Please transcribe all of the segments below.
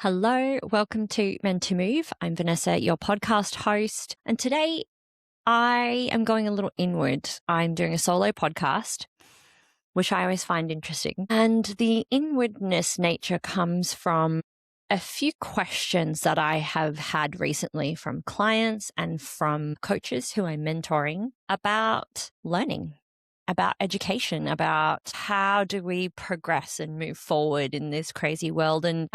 Hello, welcome to Meant to Move. I'm Vanessa, your podcast host. And today I am going a little inward. I'm doing a solo podcast, which I always find interesting. And the inwardness nature comes from a few questions that I have had recently from clients and from coaches who I'm mentoring about learning, about education, about how do we progress and move forward in this crazy world. And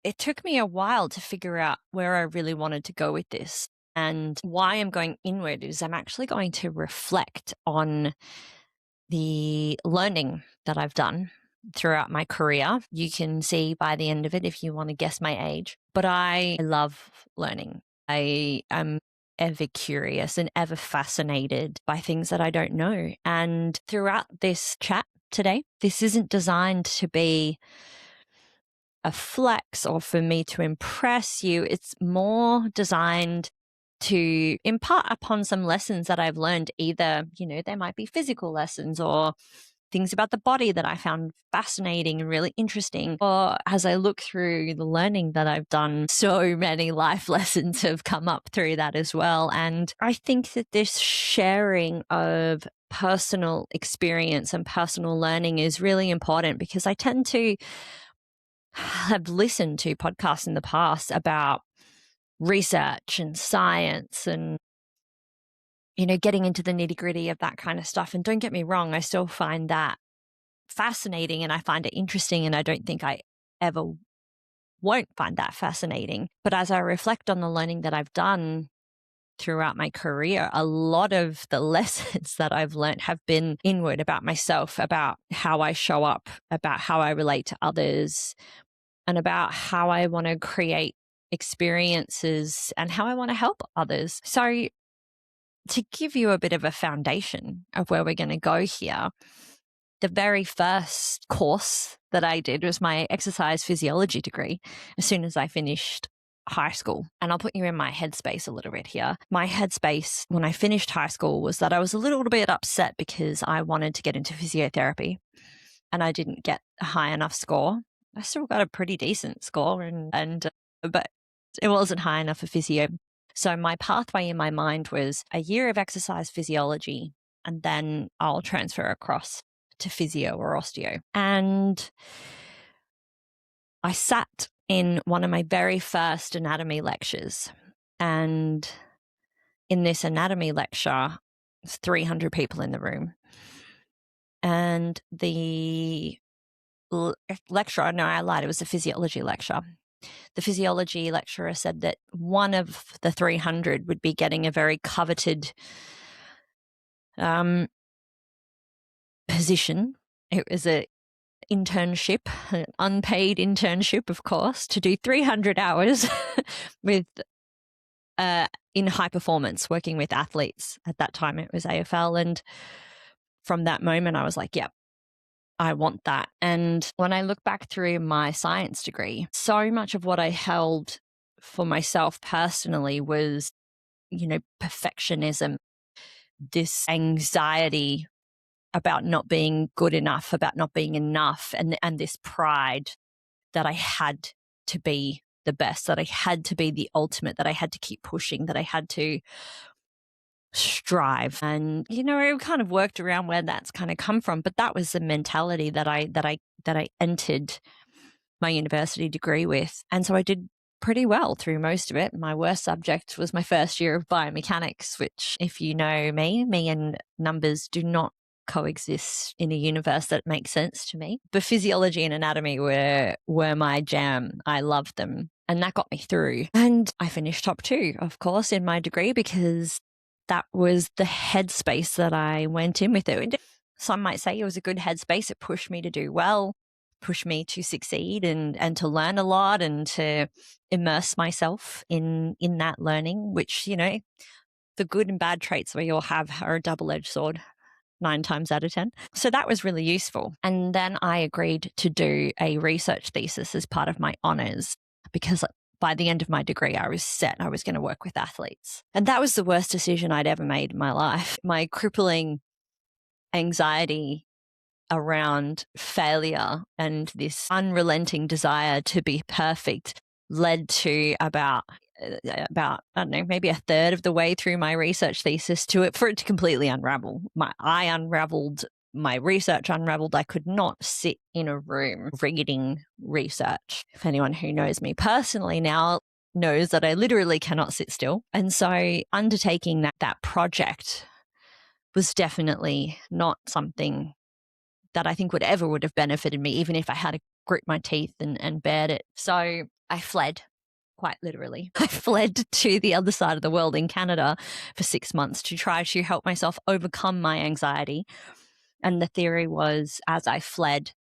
it took me a while to figure out where I really wanted to go with this. And why I'm going inward is I'm actually going to reflect on the learning that I've done throughout my career. You can see by the end of it if you want to guess my age, but I love learning. I am ever curious and ever fascinated by things that I don't know. And throughout this chat today, this isn't designed to be a flex or for me to impress you. It's more designed to impart upon some lessons that I've learned. Either, there might be physical lessons or things about the body that I found fascinating and really interesting. Or as I look through the learning that I've done, so many life lessons have come up through that as well. And I think that this sharing of personal experience and personal learning is really important, because I tend to have listened to podcasts in the past about research and science and, getting into the nitty-gritty of that kind of stuff. And don't get me wrong, I still find that fascinating and I find it interesting, and I don't think I ever won't find that fascinating. But as I reflect on the learning that I've done throughout my career, a lot of the lessons that I've learned have been inward, about myself, about how I show up, about how I relate to others, and about how I want to create experiences and how I want to help others. So to give you a bit of a foundation of where we're going to go here, the very first course that I did was my exercise physiology degree as soon as I finished high school. And I'll put you in my headspace a little bit here. My headspace when I finished high school was that I was a little bit upset because I wanted to get into physiotherapy and I didn't get a high enough score. I still got a pretty decent score, but it wasn't high enough for physio. So my pathway in my mind was a year of exercise physiology, and then I'll transfer across to physio or osteo. And I sat in one of my very first anatomy lectures, and in this anatomy lecture, there's 300 people in the room, and the lecturer, no, I lied, it was a physiology lecture. The physiology lecturer said that one of the 300 would be getting a very coveted position. It was an internship, an unpaid internship, of course, to do 300 hours with in high performance, working with athletes. At that time, it was AFL. And from that moment, I was like, yep, I want that. And when I look back through my science degree, so much of what I held for myself personally was, perfectionism, this anxiety about not being good enough, about not being enough, and this pride that I had to be the best, that I had to be the ultimate, that I had to keep pushing, that I had to strive. And it kind of worked around where that's kind of come from, but that was the mentality that I entered my university degree with. And so I did pretty well through most of it. My worst subject was my first year of biomechanics, which, if you know me and numbers do not coexist in a universe that makes sense to me. But physiology and anatomy were my jam. I loved them, and that got me through. And I finished top 2, of course, in my degree, because that was the headspace that I went in with it. Some might say it was a good headspace. It pushed me to do well, pushed me to succeed and to learn a lot and to immerse myself in that learning, which, the good and bad traits we all have are a double-edged sword 9 times out of 10. So that was really useful. And then I agreed to do a research thesis as part of my honors, because by the end of my degree, I was set. I was going to work with athletes. And that was the worst decision I'd ever made in my life. My crippling anxiety around failure and this unrelenting desire to be perfect led to about, I don't know, maybe a third of the way through my research thesis for it to completely unravel. I unraveled, my research unraveled. I could not sit in a room reading research. If anyone who knows me personally now knows that I literally cannot sit still. And so undertaking that project was definitely not something that I think would have benefited me, even if I had to grit my teeth and bared it. So I fled, quite literally. I fled to the other side of the world in Canada for 6 months to try to help myself overcome my anxiety. And the theory was, as I fled,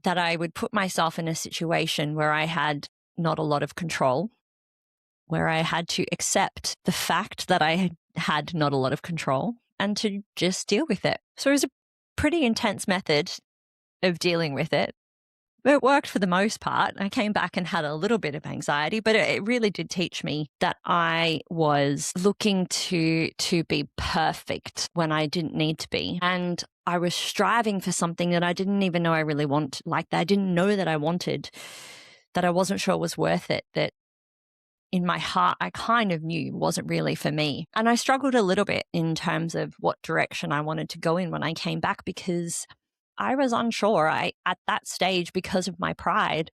that I would put myself in a situation where I had not a lot of control, where I had to accept the fact that I had not a lot of control and to just deal with it. So it was a pretty intense method of dealing with it. But it worked for the most part. I came back and had a little bit of anxiety, but it really did teach me that I was looking to be perfect when I didn't need to be. And I was striving for something that I didn't even know I really want, like that I didn't know that I wanted, that I wasn't sure was worth it, that in my heart, I kind of knew wasn't really for me. And I struggled a little bit in terms of what direction I wanted to go in when I came back, because I was unsure. At that stage, because of my pride,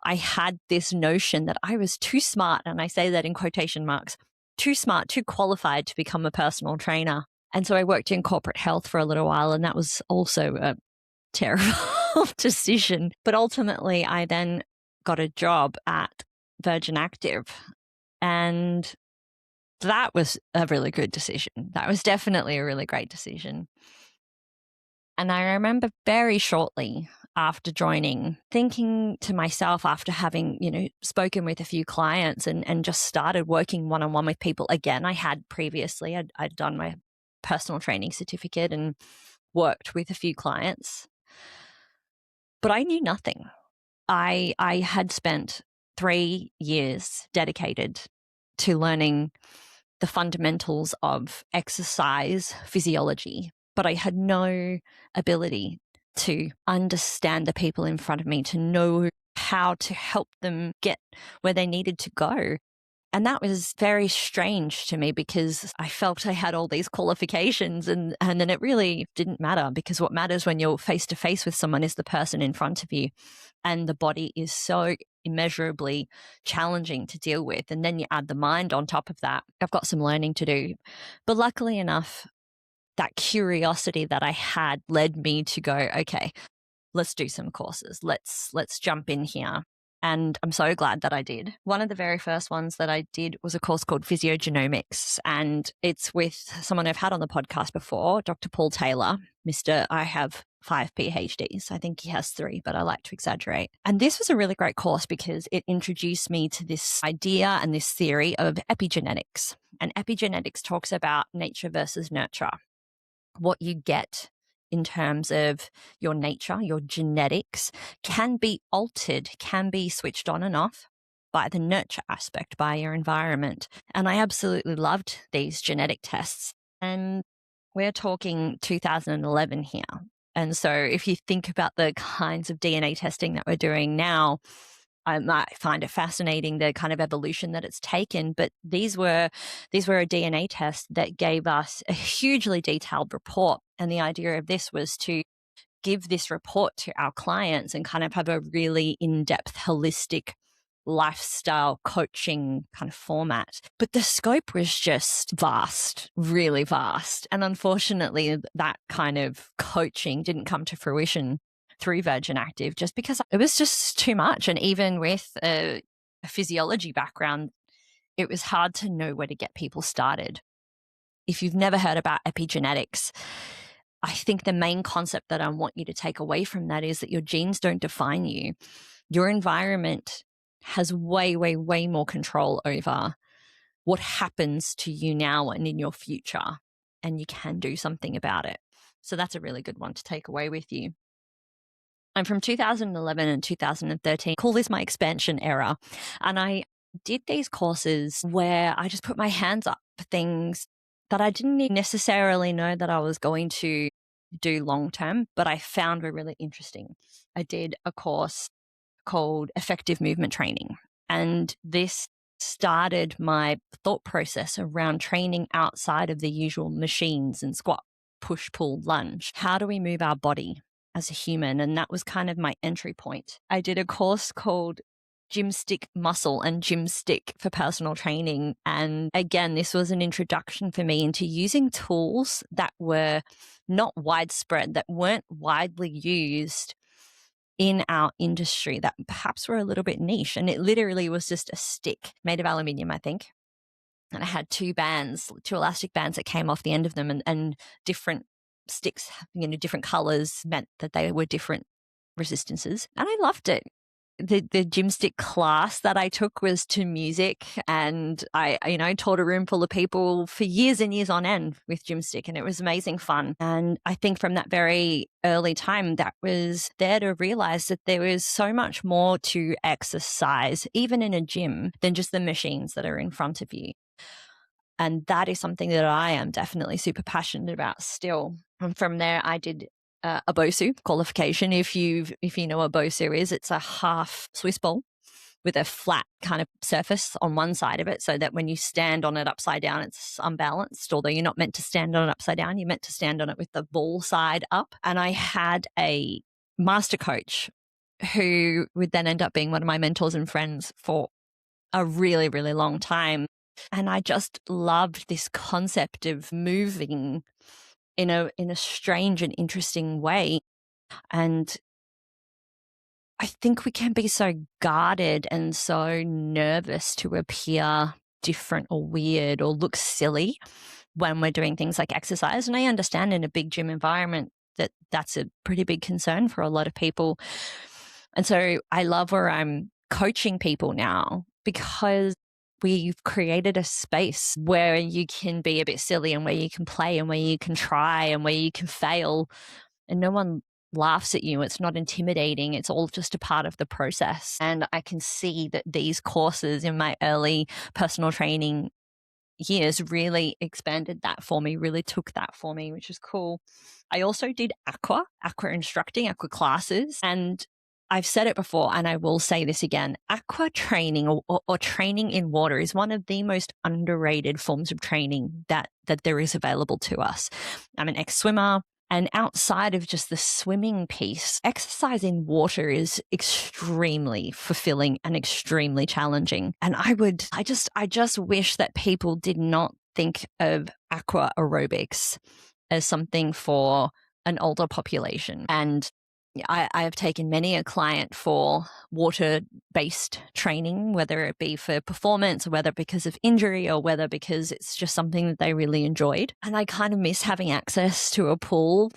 I had this notion that I was too smart, and I say that in quotation marks, too smart, too qualified to become a personal trainer. And so I worked in corporate health for a little while, and that was also a terrible decision. But ultimately, I then got a job at Virgin Active, and that was a really good decision. That was definitely a really great decision. And I remember very shortly after joining, thinking to myself, after having, spoken with a few clients and just started working one-on-one with people again. I had previously, I'd done my personal training certificate and worked with a few clients, but I knew nothing. I had spent 3 years dedicated to learning the fundamentals of exercise physiology, but I had no ability to understand the people in front of me, to know how to help them get where they needed to go. And that was very strange to me, because I felt I had all these qualifications and then it really didn't matter, because what matters when you're face to face with someone is the person in front of you. And the body is so immeasurably challenging to deal with. And then you add the mind on top of that. I've got some learning to do. But luckily enough, that curiosity that I had led me to go, okay, let's do some courses. Let's jump in here. And I'm so glad that I did. One of the very first ones that I did was a course called Physiogenomics, and it's with someone I've had on the podcast before, Dr. Paul Taylor, I have 5 PhDs. I think he has 3, but I like to exaggerate. And this was a really great course because it introduced me to this idea and this theory of epigenetics. And epigenetics talks about nature versus nurture, what you get in terms of your nature, your genetics, can be altered, can be switched on and off by the nurture aspect, by your environment. And I absolutely loved these genetic tests. And we're talking 2011 here. And so if you think about the kinds of DNA testing that we're doing now, I might find it fascinating, the kind of evolution that it's taken. But these were a DNA test that gave us a hugely detailed report. And the idea of this was to give this report to our clients and kind of have a really in-depth, holistic lifestyle coaching kind of format. But the scope was just vast, really vast. And unfortunately, that kind of coaching didn't come to fruition through Virgin Active, just because it was just too much. And even with a physiology background, it was hard to know where to get people started. If you've never heard about epigenetics, I think the main concept that I want you to take away from that is that your genes don't define you. Your environment has way, way, way more control over what happens to you now and in your future, and you can do something about it. So that's a really good one to take away with you. I'm from 2011 and 2013. Call this my expansion era. And I did these courses where I just put my hands up for things that I didn't necessarily know that I was going to do long term, but I found were really interesting. I did a course called effective movement training. And this started my thought process around training outside of the usual machines and squat, push, pull, lunge. How do we move our body as a human? And that was kind of my entry point. I did a course called GymStick Muscle and GymStick for personal training. And again, this was an introduction for me into using tools that were not widespread, that weren't widely used in our industry, that perhaps were a little bit niche. And it literally was just a stick made of aluminium, I think. And I had two elastic bands that came off the end of them, and different sticks, different colors meant that they were different resistances. And I loved it. The GymStick class that I took was to music, and I taught a room full of people for years and years on end with GymStick, and it was amazing fun. And I think from that very early time, that was there to realize that there was so much more to exercise, even in a gym, than just the machines that are in front of you. And that is something that I am definitely super passionate about still. And from there, I did a BOSU qualification. If you know what BOSU is, it's a half Swiss ball with a flat kind of surface on one side of it, so that when you stand on it upside down, it's unbalanced. Although you're not meant to stand on it upside down, you're meant to stand on it with the ball side up. And I had a master coach who would then end up being one of my mentors and friends for a really, really long time. And I just loved this concept of moving in a strange and interesting way. And I think we can be so guarded and so nervous to appear different or weird or look silly when we're doing things like exercise. And I understand in a big gym environment that that's a pretty big concern for a lot of people. And so I love where I'm coaching people now, because we've created a space where you can be a bit silly and where you can play and where you can try and where you can fail, and no one laughs at you. It's not intimidating. It's all just a part of the process. And I can see that these courses in my early personal training years really expanded that for me, really took that for me, which is cool. I also did aqua instructing, aqua classes. And I've said it before, and I will say this again, aqua training or training in water is one of the most underrated forms of training that there is available to us. I'm an ex-swimmer, and outside of just the swimming piece, exercise in water is extremely fulfilling and extremely challenging. And I just wish that people did not think of aqua aerobics as something for an older population. And I have taken many a client for water-based training, whether it be for performance or whether because of injury or whether because it's just something that they really enjoyed. And I kind of miss having access to a pool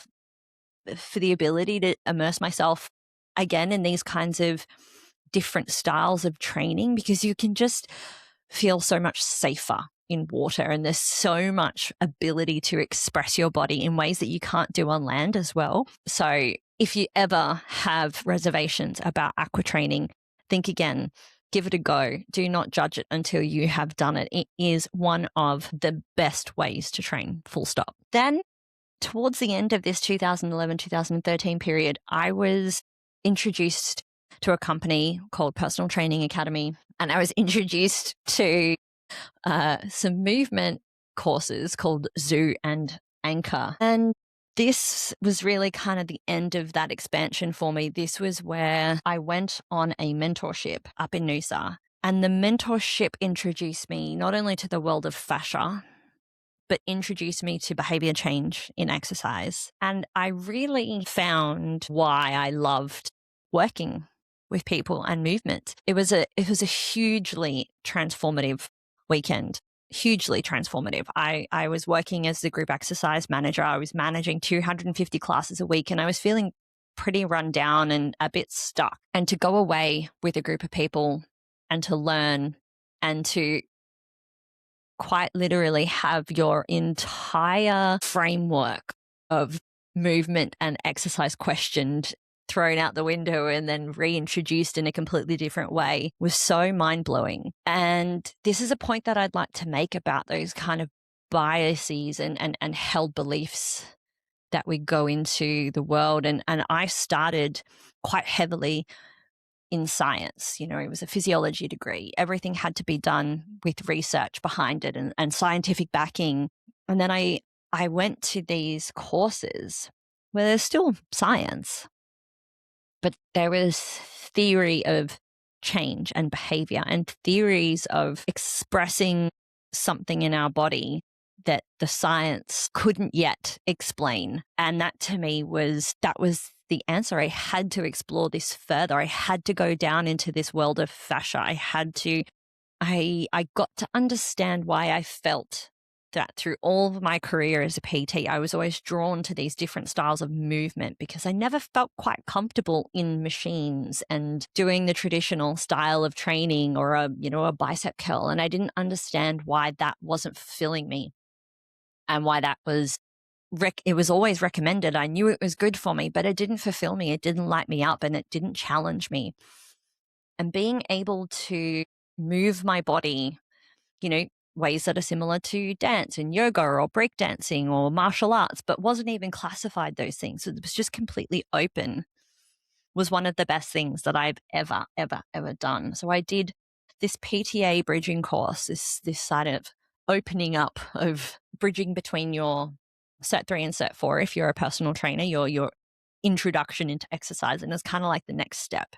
for the ability to immerse myself again in these kinds of different styles of training, because you can just feel so much safer in water, and there's so much ability to express your body in ways that you can't do on land as well. So if you ever have reservations about aqua training, think again, give it a go. Do not judge it until you have done it. It is one of the best ways to train, full stop. Then towards the end of this 2011-2013 period, I was introduced to a company called Personal Training Academy, and I was introduced to some movement courses called ZOO and Anchor. And this was really kind of the end of that expansion for me. This was where I went on a mentorship up in Noosa. And the mentorship introduced me not only to the world of fascia, but introduced me to behavior change in exercise. And I really found why I loved working with people and movement. It was a hugely transformative weekend, hugely transformative. I was working as the group exercise manager. I was managing 250 classes a week, and I was feeling pretty run down and a bit stuck. And to go away with a group of people and to learn and to quite literally have your entire framework of movement and exercise questioned, thrown out the window, and then reintroduced in a completely different way was so mind-blowing. And this is a point that I'd like to make about those kind of biases and held beliefs that we go into the world. And I started quite heavily in science. You know, it was a physiology degree. Everything had to be done with research behind it and scientific backing. And then I went to these courses where there's still science, but there was theory of change and behavior and theories of expressing something in our body that the science couldn't yet explain. And that to me was the answer. I had to explore this further. I had to go down into this world of fascia. I got to understand why I felt that through all of my career as a PT, I was always drawn to these different styles of movement because I never felt quite comfortable in machines and doing the traditional style of training or a bicep curl. And I didn't understand why that wasn't fulfilling me and why that was it was always recommended. I knew it was good for me, but it didn't fulfill me. It didn't light me up and it didn't challenge me. And being able to move my body, ways that are similar to dance and yoga or breakdancing or martial arts, but wasn't even classified those things. So it was just completely open, was one of the best things that I've ever, ever, ever done. So I did this PTA bridging course, this side of opening up of bridging between your Cert 3 and Cert 4, if you're a personal trainer, your introduction into exercise. And it's kind of like the next step.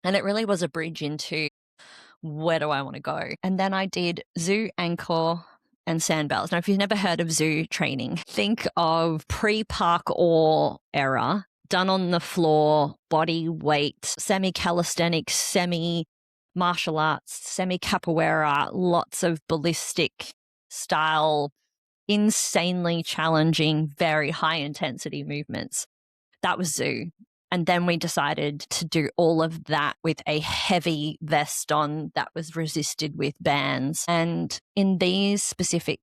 And it really was a bridge into where do I want to go? And then I did zoo, ankle, and sandbells. Now, if you've never heard of zoo training, think of pre-parkour era, done on the floor, body weight, semi-calisthenics, semi-martial arts, semi-capoeira, lots of ballistic style, insanely challenging, very high intensity movements. That was zoo. And then we decided to do all of that with a heavy vest on that was resisted with bands. And in these specific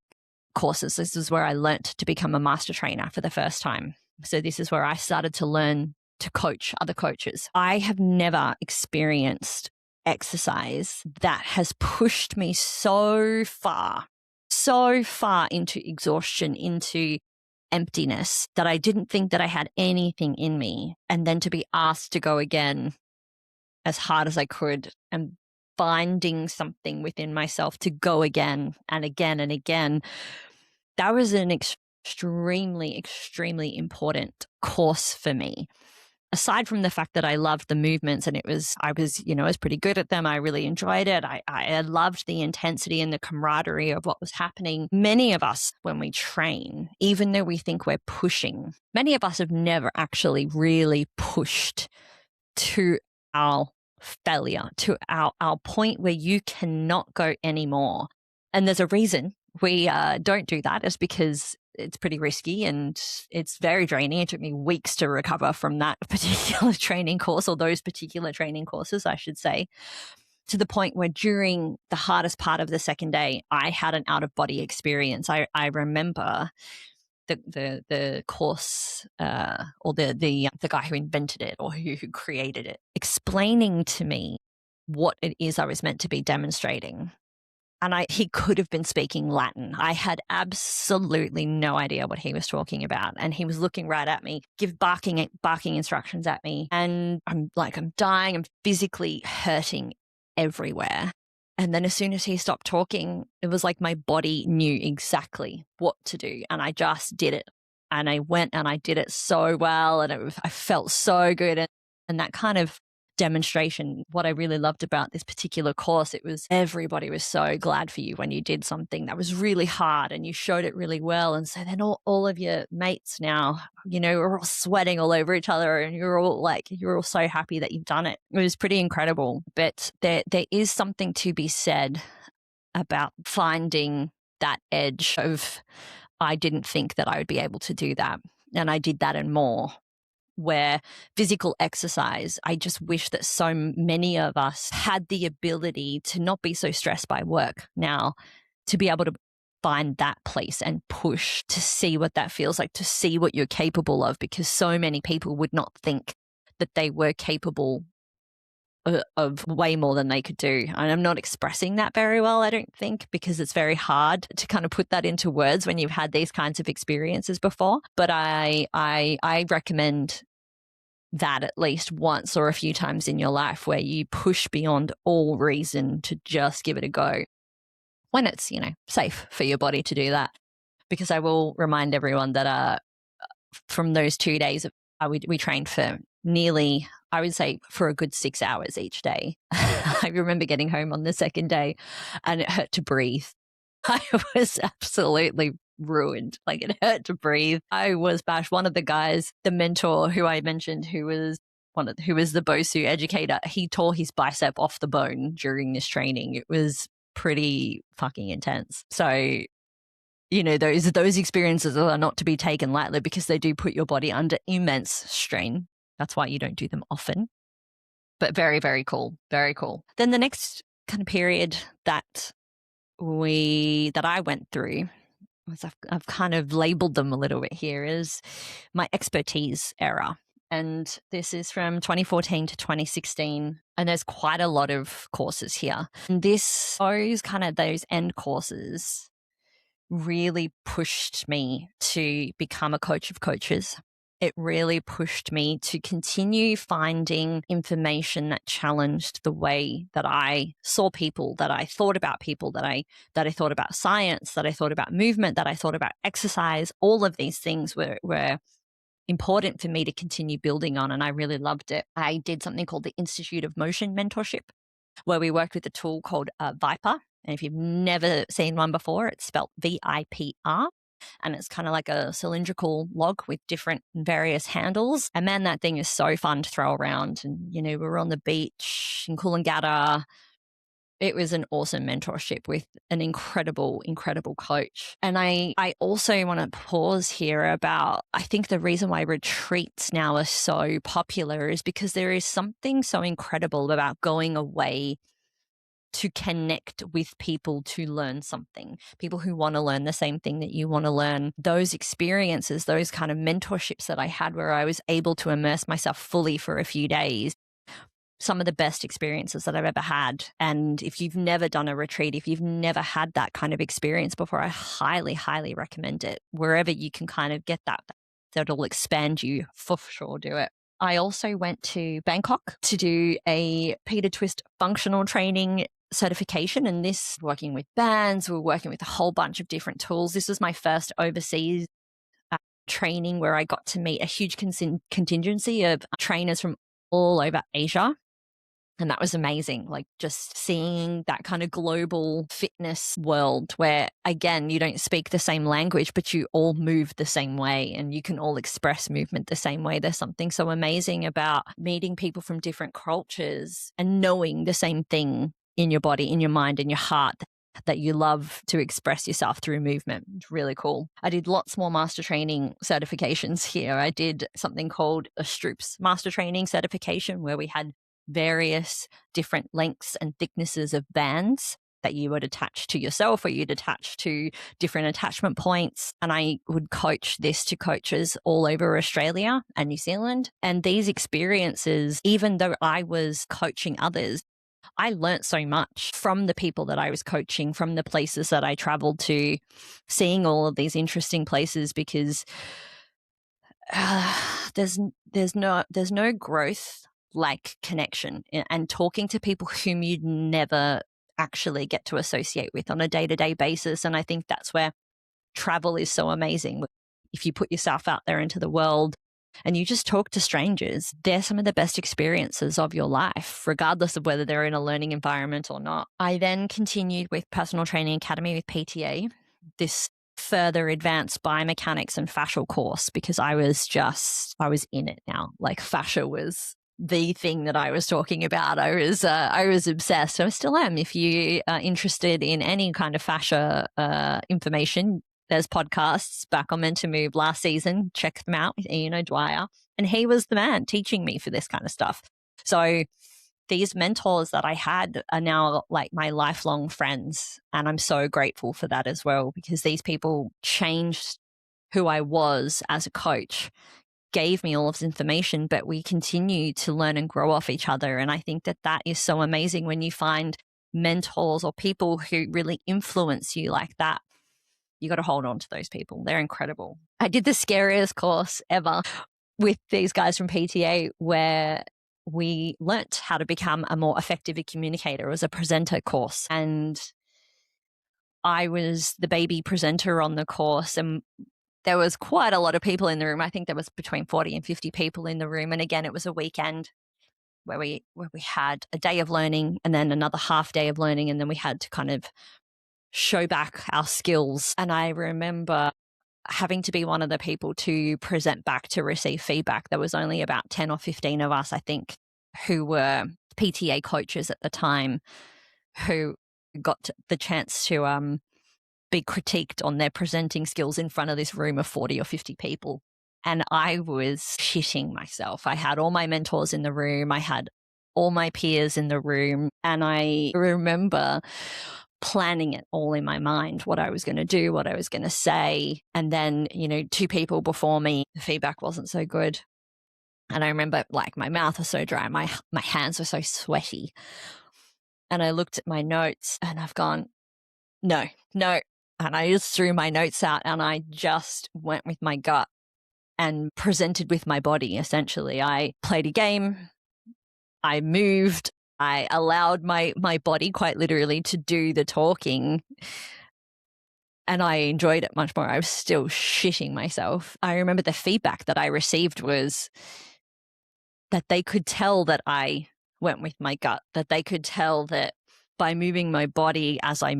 courses, this is where I learnt to become a master trainer for the first time. So this is where I started to learn to coach other coaches. I have never experienced exercise that has pushed me so far into exhaustion, into emptiness, that I didn't think that I had anything in me. And then to be asked to go again as hard as I could and finding something within myself to go again and again and again, that was an extremely, extremely important course for me. Aside from the fact that I loved the movements and I was pretty good at them. I really enjoyed it. I loved the intensity and the camaraderie of what was happening. Many of us, when we train, even though we think we're pushing, many of us have never actually really pushed to our failure, to our point where you cannot go anymore. And there's a reason we don't do that. Is because it's pretty risky and it's very draining. It took me weeks to recover from that particular training course, or those particular training courses, I should say, to the point where during the hardest part of the second day, I had an out-of-body experience. I remember the course or the guy who invented it or who created it explaining to me what it is I was meant to be demonstrating. And he could have been speaking Latin. I had absolutely no idea what he was talking about. And he was looking right at me, barking instructions at me. And I'm dying. I'm physically hurting everywhere. And then as soon as he stopped talking, it was like my body knew exactly what to do. And I just did it. And I went and I did it so well. And I felt so good. And that kind of demonstration, what I really loved about this particular course, it was everybody was so glad for you when you did something that was really hard and you showed it really well. And so then all of your mates now, are all sweating all over each other and you're all so happy that you've done it. It was pretty incredible. But there is something to be said about finding that edge of, I didn't think that I would be able to do that. And I did that and more. Where physical exercise, I just wish that so many of us had the ability to not be so stressed by work now, to be able to find that place and push to see what that feels like, to see what you're capable of, because so many people would not think that they were capable of way more than they could do. And I'm not expressing that very well, I don't think, because it's very hard to kind of put that into words when you've had these kinds of experiences before. But I recommend that at least once or a few times in your life where you push beyond all reason to just give it a go when it's, safe for your body to do that. Because I will remind everyone that from those 2 days, we trained for nearly, I would say, for a good 6 hours each day. I remember getting home on the second day and it hurt to breathe. I was absolutely ruined. Like, it hurt to breathe. I was bashed. One of the guys, the mentor who I mentioned, who was the BOSU educator, he tore his bicep off the bone during this training. It was pretty fucking intense. So, those experiences are not to be taken lightly because they do put your body under immense strain. That's why you don't do them often. But very, very cool. Very cool. Then the next kind of period that I went through, as I've kind of labeled them a little bit here, is my expertise era. And this is from 2014 to 2016. And there's quite a lot of courses here. And those end courses really pushed me to become a coach of coaches. It really pushed me to continue finding information that challenged the way that I saw people, that I thought about people, that I thought about science, that I thought about movement, that I thought about exercise. All of these things were important for me to continue building on, and I really loved it. I did something called the Institute of Motion Mentorship, where we worked with a tool called Viper. And if you've never seen one before, it's spelled VIPR. And it's kind of like a cylindrical log with different various handles. And man, that thing is so fun to throw around. And, we were on the beach in Coolangatta. It was an awesome mentorship with an incredible, incredible coach. And I also want to pause here about, I think the reason why retreats now are so popular is because there is something so incredible about going away to connect with people to learn something, people who want to learn the same thing that you want to learn. Those experiences, those kind of mentorships that I had where I was able to immerse myself fully for a few days, some of the best experiences that I've ever had. And if you've never done a retreat, if you've never had that kind of experience before, I highly, highly recommend it. Wherever you can kind of get that'll expand you, for sure, do it. I also went to Bangkok to do a Peter Twist functional training certification, and this working with bands, we're working with a whole bunch of different tools. This was my first overseas training where I got to meet a huge contingency of trainers from all over Asia. And that was amazing, like just seeing that kind of global fitness world where, again, you don't speak the same language, but you all move the same way and you can all express movement the same way. There's something so amazing about meeting people from different cultures and knowing the same thing in your body, in your mind, in your heart, that you love to express yourself through movement. It's really cool. I did lots more master training certifications here. I did something called a Stroops master training certification where we had various different lengths and thicknesses of bands that you would attach to yourself or you'd attach to different attachment points. And I would coach this to coaches all over Australia and New Zealand. And these experiences, even though I was coaching others, I learned so much from the people that I was coaching, from the places that I traveled to, seeing all of these interesting places, because there's no growth like connection and talking to people whom you'd never actually get to associate with on a day-to-day basis. And I think that's where travel is so amazing. If you put yourself out there into the world and you just talk to strangers, they're some of the best experiences of your life, regardless of whether they're in a learning environment or not. I then continued with Personal Training Academy with PTA, this further advanced biomechanics and fascial course, because I was in it now. Like, fascia was the thing that I was talking about. I was obsessed. I still am. If you are interested in any kind of fascia information, there's podcasts back on Meant to Move last season. Check them out with Ian O'Dwyer. And he was the man teaching me for this kind of stuff. So these mentors that I had are now like my lifelong friends. And I'm so grateful for that as well, because these people changed who I was as a coach, gave me all of this information, but we continue to learn and grow off each other. And I think that is so amazing when you find mentors or people who really influence you like that. You got to hold on to those people. They're incredible. I did the scariest course ever. with these guys from PTA where we learnt how to become a more effective communicator. It was a presenter course, and I was the baby presenter on the course, and there was quite a lot of people in the room. I think there was between 40 and 50 people in the room. And again, it was a weekend where we had a day of learning and then another half day of learning, and then we had to kind of show back our skills. And I remember having to be one of the people to present back to receive feedback. There was only about 10 or 15 of us, I think, who were PTA coaches at the time, who got the chance to be critiqued on their presenting skills in front of this room of 40 or 50 people. And I was shitting myself. I had all my mentors in the room. I had all my peers in the room. And I remember planning it all in my mind, what I was going to do, what I was going to say. And then, 2 people before me, the feedback wasn't so good. And I remember like my mouth was so dry, my hands were so sweaty. And I looked at my notes and I've gone, no. And I just threw my notes out and I just went with my gut and presented with my body, essentially. I played a game. I moved. I allowed my body quite literally to do the talking. And I enjoyed it much more. I was still shitting myself. I remember the feedback that I received was that they could tell that I went with my gut, that they could tell that by moving my body as I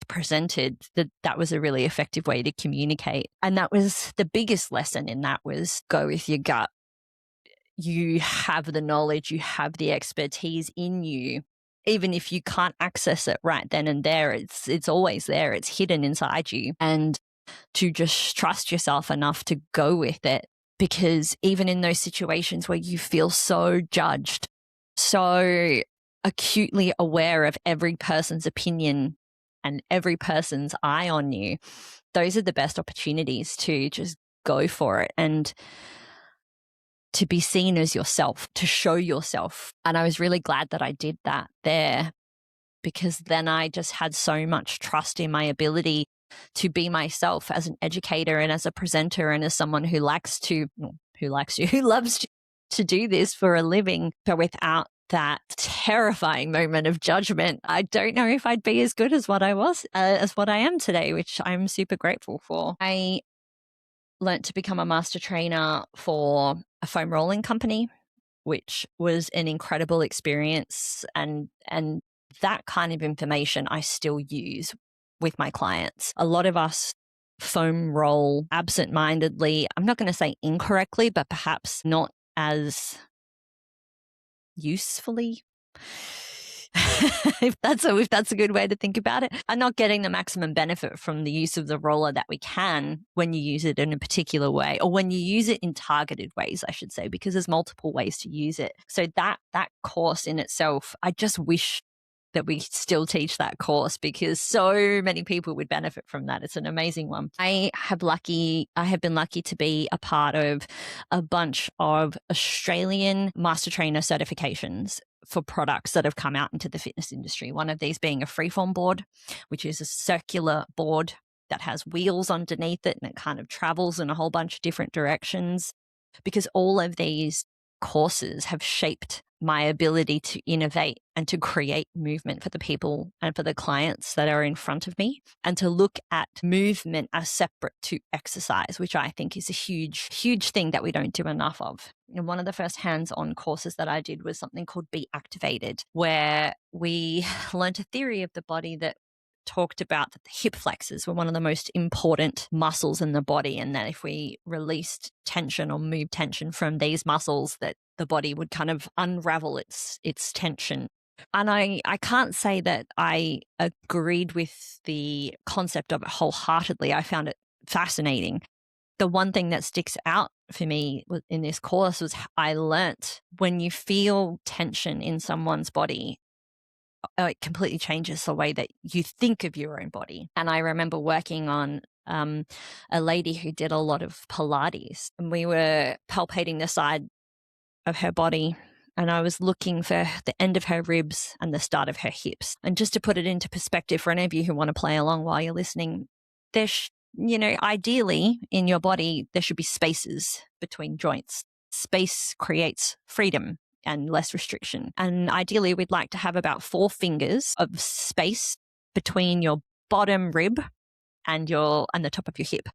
presented, that was a really effective way to communicate. And that was the biggest lesson in that, was go with your gut. You have the knowledge, you have the expertise in you. Even if you can't access it right then and there, it's always there. It's hidden inside you. And to just trust yourself enough to go with it, because even in those situations where you feel so judged, so acutely aware of every person's opinion and every person's eye on you, those are the best opportunities to just go for it and to be seen as yourself, to show yourself. And I was really glad that I did that there, because then I just had so much trust in my ability to be myself as an educator and as a presenter and as someone who loves to do this for a living. But without that terrifying moment of judgment, I don't know if I'd be as good as what I am today, which I'm super grateful for. I learnt to become a master trainer for a foam rolling company, which was an incredible experience. And that kind of information I still use with my clients. A lot of us foam roll absent-mindedly. I'm not going to say incorrectly, but perhaps not as usefully. if that's a good way to think about it, and not getting the maximum benefit from the use of the roller that we can when you use it in a particular way, or when you use it in targeted ways, I should say, because there's multiple ways to use it. So that course in itself, I just wish that we still teach that course, because so many people would benefit from that. It's an amazing one. I have been lucky to be a part of a bunch of Australian master trainer certifications for products that have come out into the fitness industry. One of these being a freeform board, which is a circular board that has wheels underneath it and it kind of travels in a whole bunch of different directions, because all of these courses have shaped my ability to innovate and to create movement for the people and for the clients that are in front of me, and to look at movement as separate to exercise, which I think is a huge, huge thing that we don't do enough of. And one of the first hands-on courses that I did was something called Be Activated, where we learned a theory of the body that talked about that the hip flexors were one of the most important muscles in the body, and that if we released tension or moved tension from these muscles, that the body would kind of unravel its tension. And I can't say that I agreed with the concept of it wholeheartedly. I found it fascinating. The one thing that sticks out for me in this course was I learnt when you feel tension in someone's body, it completely changes the way that you think of your own body. And I remember working on a lady who did a lot of Pilates, and we were palpating the side of her body, and I was looking for the end of her ribs and the start of her hips. And just to put it into perspective for any of you who want to play along while you're listening, ideally in your body, there should be spaces between joints. Space creates freedom and less restriction. And ideally, we'd like to have about 4 fingers of space between your bottom rib and the top of your hip.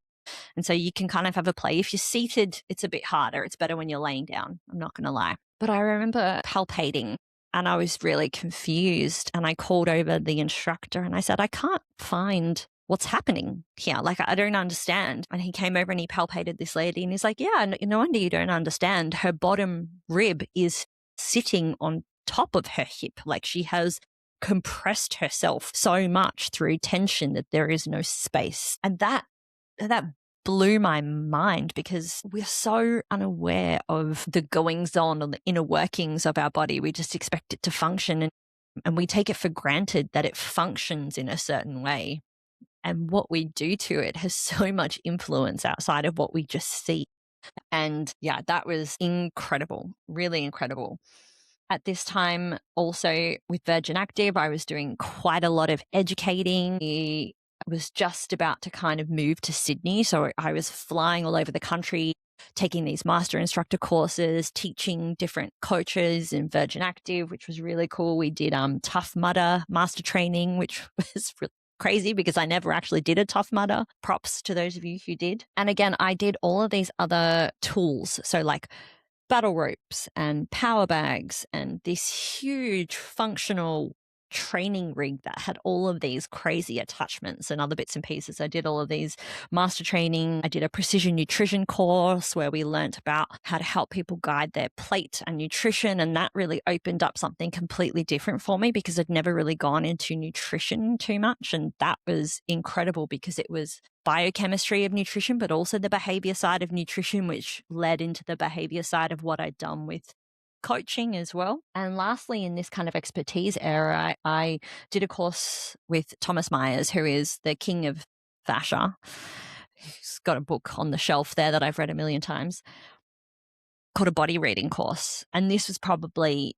And so you can kind of have a play. If you're seated, it's a bit harder. It's better when you're laying down. I'm not going to lie. But I remember palpating and I was really confused. And I called over the instructor and I said, I can't find what's happening here. Like, I don't understand. And he came over and he palpated this lady and he's like, yeah, no wonder you don't understand. Her bottom rib is sitting on top of her hip. Like, she has compressed herself so much through tension that there is no space. And that blew my mind because we're so unaware of the goings on or the inner workings of our body. We just expect it to function and we take it for granted that it functions in a certain way. And what we do to it has so much influence outside of what we just see. And yeah, that was incredible, really incredible. At this time, also with Virgin Active, I was doing quite a lot of educating. I was just about to kind of move to Sydney. So I was flying all over the country, taking these master instructor courses, teaching different coaches in Virgin Active, which was really cool. We did Tough Mudder master training, which was really crazy because I never actually did a Tough Mudder. Props to those of you who did. And again, I did all of these other tools. So like battle ropes and power bags and this huge functional training rig that had all of these crazy attachments and other bits and pieces. I did all of these master training. I did a precision nutrition course where we learnt about how to help people guide their plate and nutrition. And that really opened up something completely different for me because I'd never really gone into nutrition too much. And that was incredible because it was biochemistry of nutrition, but also the behavior side of nutrition, which led into the behavior side of what I'd done with coaching as well. And lastly, in this kind of expertise area, I did a course with Thomas Myers, who is the king of fascia. He's got a book on the shelf there that I've read a million times called a body reading course. And this was probably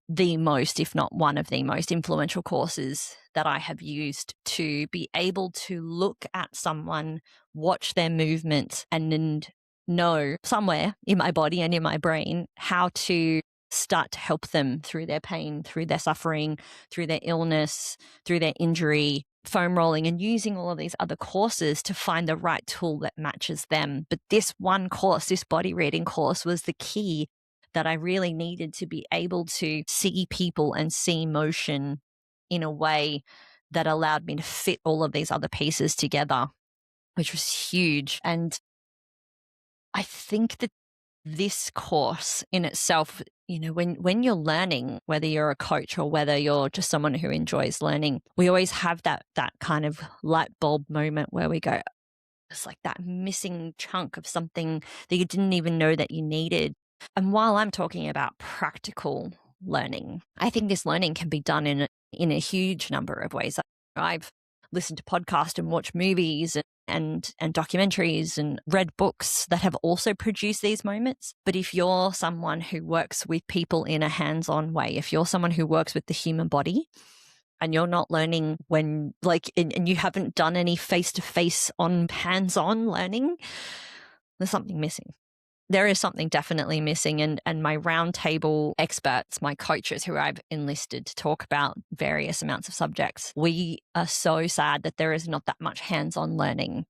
the most, if not one of the most influential courses that I have used to be able to look at someone, watch their movements and know somewhere in my body and in my brain how to start to help them through their pain, through their suffering, through their illness, through their injury, foam rolling, and using all of these other courses to find the right tool that matches them. But this one course, this body reading course, was the key that I really needed to be able to see people and see motion in a way that allowed me to fit all of these other pieces together, which was huge. And I think that this course in itself, when you're learning, whether you're a coach or whether you're just someone who enjoys learning, we always have that kind of light bulb moment where we go, it's like that missing chunk of something that you didn't even know that you needed. And while I'm talking about practical learning, I think this learning can be done in a huge number of ways. I've listened to podcasts and watched movies and documentaries and read books that have also produced these moments. But if you're someone who works with people in a hands-on way, if you're someone who works with the human body and you're not learning and you haven't done any face-to-face on hands-on learning, there's something missing. There is something definitely missing. And my roundtable experts, my coaches who I've enlisted to talk about various amounts of subjects, we are so sad that there is not that much hands-on learning.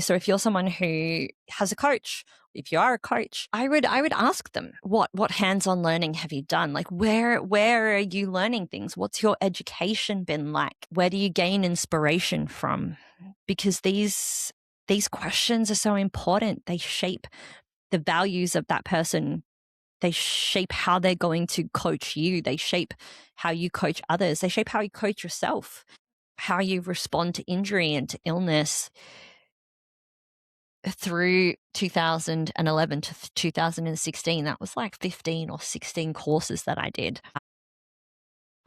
So if you're someone who has a coach, if you are a coach, I would ask them, what hands-on learning have you done? Like where are you learning things? What's your education been like? Where do you gain inspiration from? Because these questions are so important. They shape the values of that person. They shape how they're going to coach you. They shape how you coach others. They shape how you coach yourself, how you respond to injury and to illness. Through 2011 to 2016, that was like 15 or 16 courses that I did.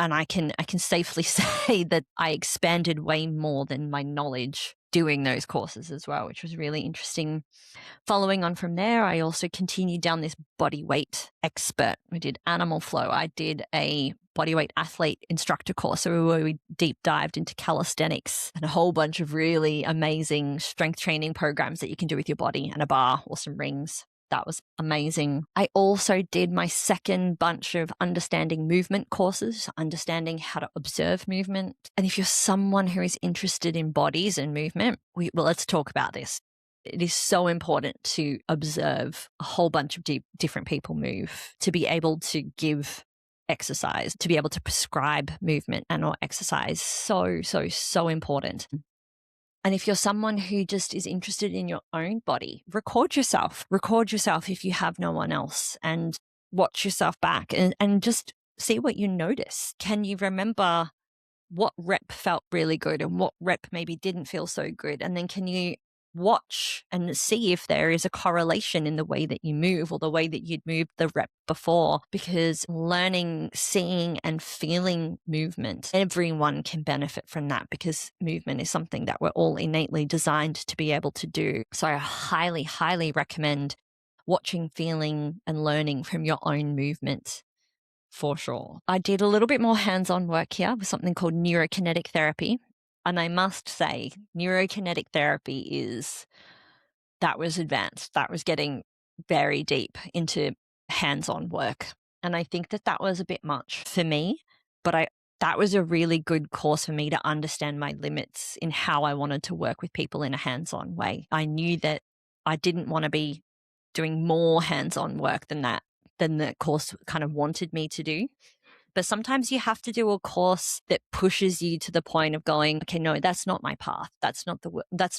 And I can safely say that I expanded way more than my knowledge doing those courses as well, which was really interesting. Following on from there, I also continued down this body weight expert. We did animal flow. I did a bodyweight athlete instructor course where we deep dived into calisthenics and a whole bunch of really amazing strength training programs that you can do with your body and a bar or some rings. That was amazing. I also did my second bunch of understanding movement courses, understanding how to observe movement. And if you're someone who is interested in bodies and movement, well, let's talk about this. It is so important to observe a whole bunch of different people move, to be able to give exercise, to be able to prescribe movement and or exercise. So important. And if you're someone who just is interested in your own body, record yourself if you have no one else, and watch yourself back and just see what you notice. Can you remember what rep felt really good and what rep maybe didn't feel so good? And then can you watch and see if there is a correlation in the way that you move or the way that you'd moved the rep before? Because learning, seeing and feeling movement, everyone can benefit from that, because movement is something that we're all innately designed to be able to do. So I highly recommend watching, feeling and learning from your own movement. For sure. I did a little bit more hands-on work here with something called neurokinetic therapy. And I must say, neurokinetic therapy that was advanced. That was getting very deep into hands-on work. And I think that was a bit much for me, but that was a really good course for me to understand my limits in how I wanted to work with people in a hands-on way. I knew that I didn't want to be doing more hands-on work than the course kind of wanted me to do. But sometimes you have to do a course that pushes you to the point of going, okay, no, that's not my path. That's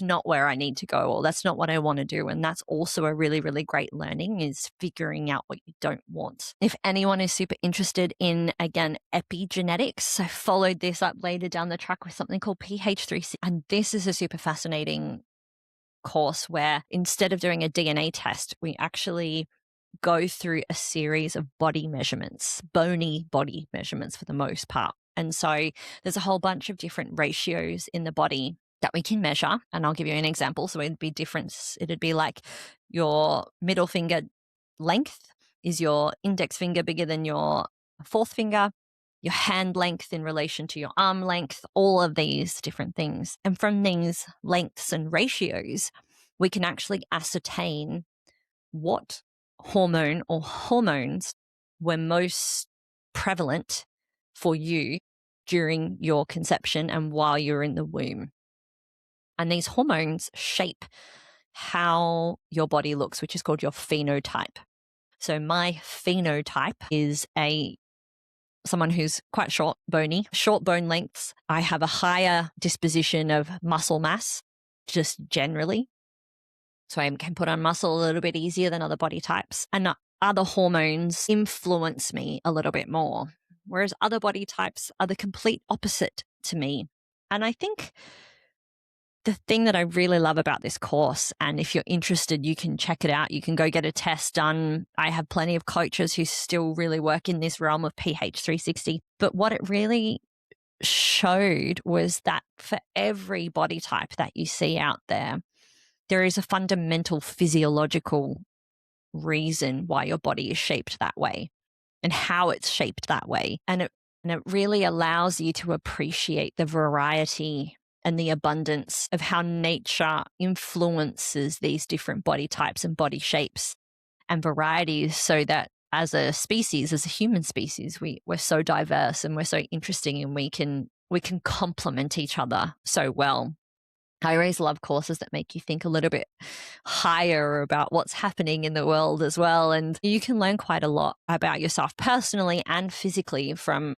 not where I need to go, or that's not what I want to do. And that's also a really, really great learning, is figuring out what you don't want. If anyone is super interested in, again, epigenetics, I followed this up later down the track with something called PH360. And this is a super fascinating course where instead of doing a DNA test, we actually go through a series of body measurements, bony body measurements for the most part. And so there's a whole bunch of different ratios in the body that we can measure. And I'll give you an example. So it'd be different. It'd be like your middle finger length. Is your index finger bigger than your fourth finger? Your hand length in relation to your arm length, all of these different things. And from these lengths and ratios, we can actually ascertain what hormone or hormones were most prevalent for you during your conception and while you're in the womb. And these hormones shape how your body looks, which is called your phenotype. So my phenotype is someone who's quite short, bony, short bone lengths. I have a higher disposition of muscle mass, just generally. So I can put on muscle a little bit easier than other body types. And other hormones influence me a little bit more, whereas other body types are the complete opposite to me. And I think the thing that I really love about this course, and if you're interested, you can check it out. You can go get a test done. I have plenty of coaches who still really work in this realm of PH360. But what it really showed was that for every body type that you see out there is a fundamental physiological reason why your body is shaped that way and how it's shaped that way. And it really allows you to appreciate the variety and the abundance of how nature influences these different body types and body shapes and varieties, so that as a species, as a human species, we're so diverse and we're so interesting, and we can complement each other so well. I always love courses that make you think a little bit higher about what's happening in the world as well. And you can learn quite a lot about yourself personally and physically from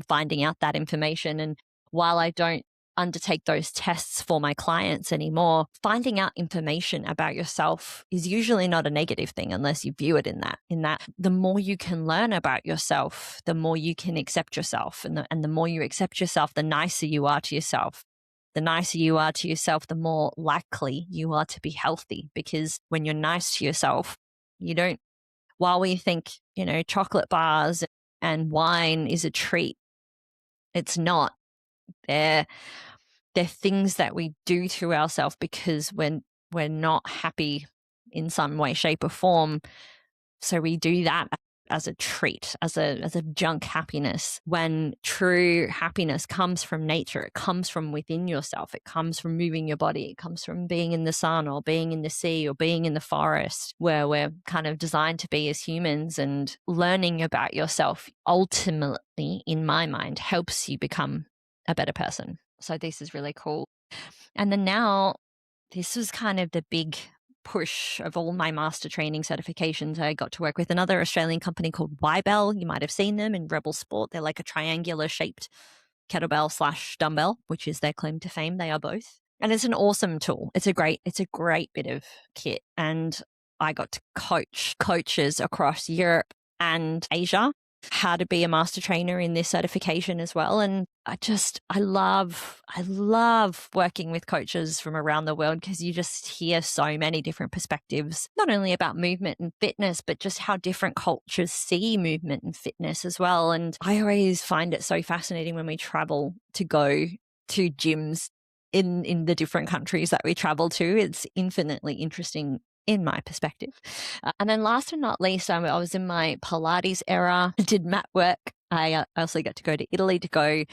finding out that information. And while I don't undertake those tests for my clients anymore, finding out information about yourself is usually not a negative thing unless you view it in that the more you can learn about yourself, the more you can accept yourself. And the more you accept yourself, the nicer you are to yourself. The nicer you are to yourself, the more likely you are to be healthy, because when you're nice to yourself, while we think, chocolate bars and wine is a treat, it's not. They're things that we do to ourselves because we're not happy in some way, shape or form. So we do that as a treat, as a junk happiness, when true happiness comes from nature. It comes from within yourself. It comes from moving your body. It comes from being in the sun or being in the sea or being in the forest, where we're kind of designed to be as humans. And learning about yourself ultimately, in my mind, helps you become a better person. So this is really cool. And then now, this was kind of the big push of all my master training certifications. I got to work with another Australian company called YBell. You might have seen them in Rebel Sport. They're like a triangular shaped kettlebell / dumbbell, which is their claim to fame. They are both. And it's an awesome tool. It's a great bit of kit. And I got to coach coaches across Europe and Asia how to be a master trainer in this certification as well. And I love working with coaches from around the world, because you just hear so many different perspectives, not only about movement and fitness, but just how different cultures see movement and fitness as well. And I always find it so fascinating when we travel to go to gyms in the different countries that we travel to. It's infinitely interesting in my perspective. And then last but not least, I was in my Pilates era, did mat work. I also got to go to Italy to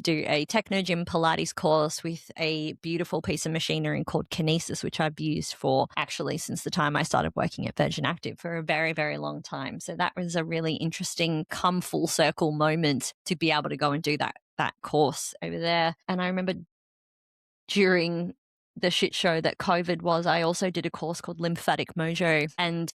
do a techno gym Pilates course with a beautiful piece of machinery called Kinesis, which I've used for actually since the time I started working at Virgin Active for a very, very long time. So that was a really interesting come full circle moment to be able to go and do that course over there. And I remember during the shit show that COVID was, I also did a course called Lymphatic Mojo, and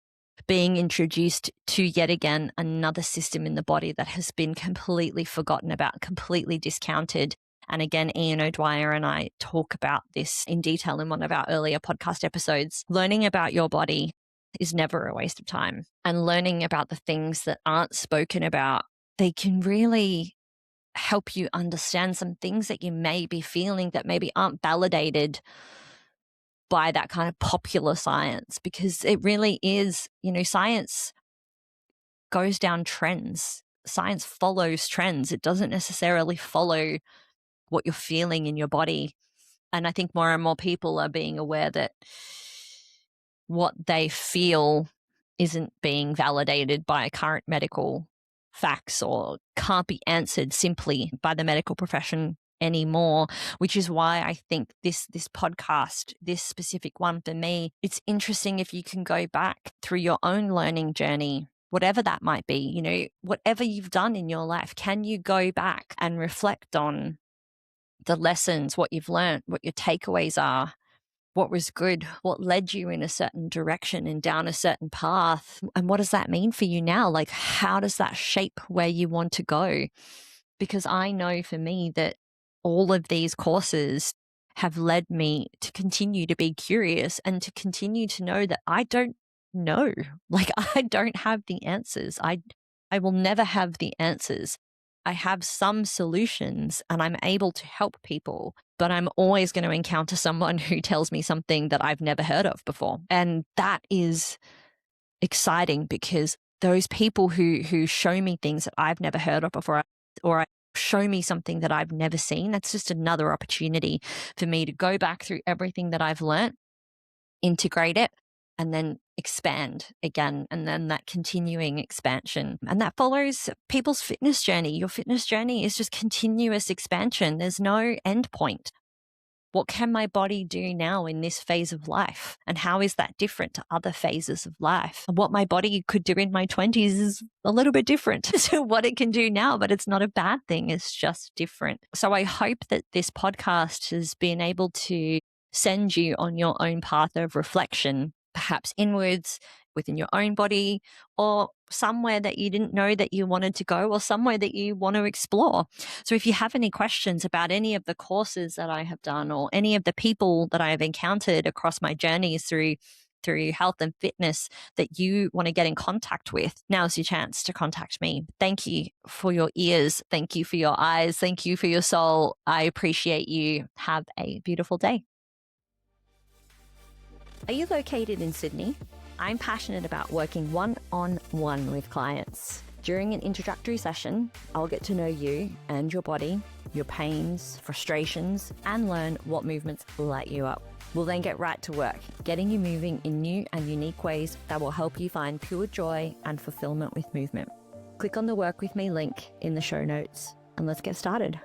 being introduced to yet again another system in the body that has been completely forgotten about, completely discounted. And again, Ian O'Dwyer and I talk about this in detail in one of our earlier podcast episodes. Learning about your body is never a waste of time. And learning about the things that aren't spoken about, they can really help you understand some things that you may be feeling that maybe aren't validated by that kind of popular science, because it really is, science goes down trends. Science follows trends. It doesn't necessarily follow what you're feeling in your body. And I think more and more people are being aware that what they feel isn't being validated by current medical facts or can't be answered simply by the medical profession anymore, which is why I think this podcast, this specific one for me, it's interesting if you can go back through your own learning journey, whatever that might be, whatever you've done in your life, can you go back and reflect on the lessons, what you've learned, what your takeaways are, what was good, what led you in a certain direction and down a certain path, and what does that mean for you now? Like, how does that shape where you want to go? Because I know for me that all of these courses have led me to continue to be curious and to continue to know that I don't know. Like, I don't have the answers. I will never have the answers. I have some solutions and I'm able to help people, but I'm always going to encounter someone who tells me something that I've never heard of before. And that is exciting, because those people who show me things that I've never heard of before, or show me something that I've never seen, that's just another opportunity for me to go back through everything that I've learned, integrate it, and then expand again. And then that continuing expansion. And that follows people's fitness journey. Your fitness journey is just continuous expansion. There's no end point. What can my body do now in this phase of life? And how is that different to other phases of life? And what my body could do in my 20s is a little bit different to what it can do now, but it's not a bad thing. It's just different. So I hope that this podcast has been able to send you on your own path of reflection, perhaps inwards within your own body, or somewhere that you didn't know that you wanted to go, or somewhere that you want to explore. So if you have any questions about any of the courses that I have done, or any of the people that I have encountered across my journeys through health and fitness that you want to get in contact with, now's your chance to contact me. Thank you for your ears. Thank you for your eyes. Thank you for your soul. I appreciate you. Have a beautiful day. Are you located in Sydney? I'm passionate about working one-on-one with clients. During an introductory session, I'll get to know you and your body, your pains, frustrations, and learn what movements light you up. We'll then get right to work, getting you moving in new and unique ways that will help you find pure joy and fulfillment with movement. Click on the Work With Me link in the show notes and let's get started.